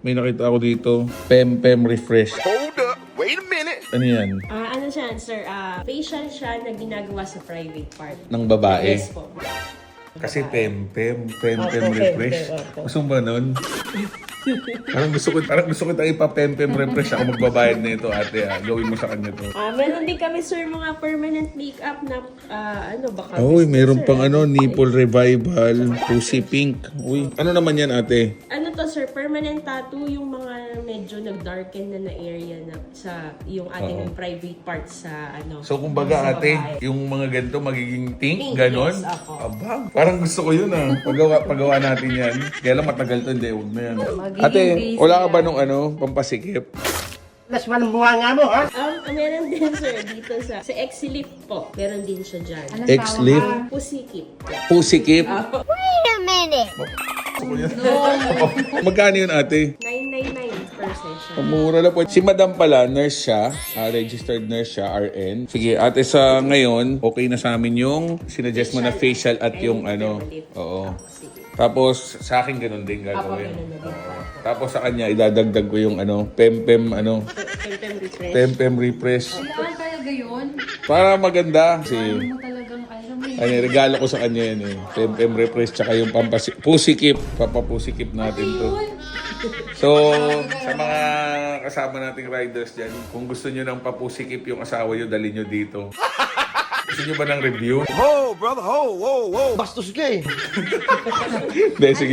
May nakita ako dito. Pem Refresh. Hold up, wait a minute. Ano yan? Ano siya, sir? Facial siya na ginagawa sa private part. Ng babae? Yes po. Kasi Pem Refresh. Gusto mo ba nun? Parang gusto ko tayo ipa-Pem Refresh. Ako magbabayad na ito, ate. Gawin mo sa kanya to. Meron din kami, sir, mga permanent makeup na, baka... Uy, gusto, meron sir. pang nipple revival, pussy pink. Uy, ano naman yan, ate? Ano to, sir? Permanent tattoo, yung mga medyo nag-darken na area na sa yung ating private parts sa So, kumbaga, sa ate, babae. yung mga ganito magiging pink, Pink, ganon? yes, ako. Aba, parang gusto ko yun pagawa natin yan. Kaya lang matagal to, hindi, huwag na yan. Magiging Ate, basic wala ka ba yan. nung pampasikip? Mas bunga nga mo, ha? Meron din, sir, dito sa Exilip po. Meron din siya dyan. X-lip? Pusikip. Pusikip? Wait a minute. Magkano yun, ate? 999 per session. Mura lang po. Si madam pala, nurse siya. Registered nurse siya, RN. Sige, ate, sa ngayon, okay na sa amin yung sinuggest mo na facial at yung Oo. Sige. Tapos, sa akin ganun din gagawin. Ganun na din po. Tapos sa kanya, idadagdag ko yung Pem Refresh. Pem Refresh. Kailangan talaga yun. Para maganda. Kasi, Mo talagang alam mo yun. regalo ko sa kanya yan Pem Refresh, tsaka yung pusikip. Papapusikip natin to. So, sa mga kasama nating riders dyan, kung gusto nyo ng papusikip yung asawa nyo, dali nyo dito. Gusto nyo ba ng review? Whoa, brother, whoa. Bastos ka eh. Hindi, sige.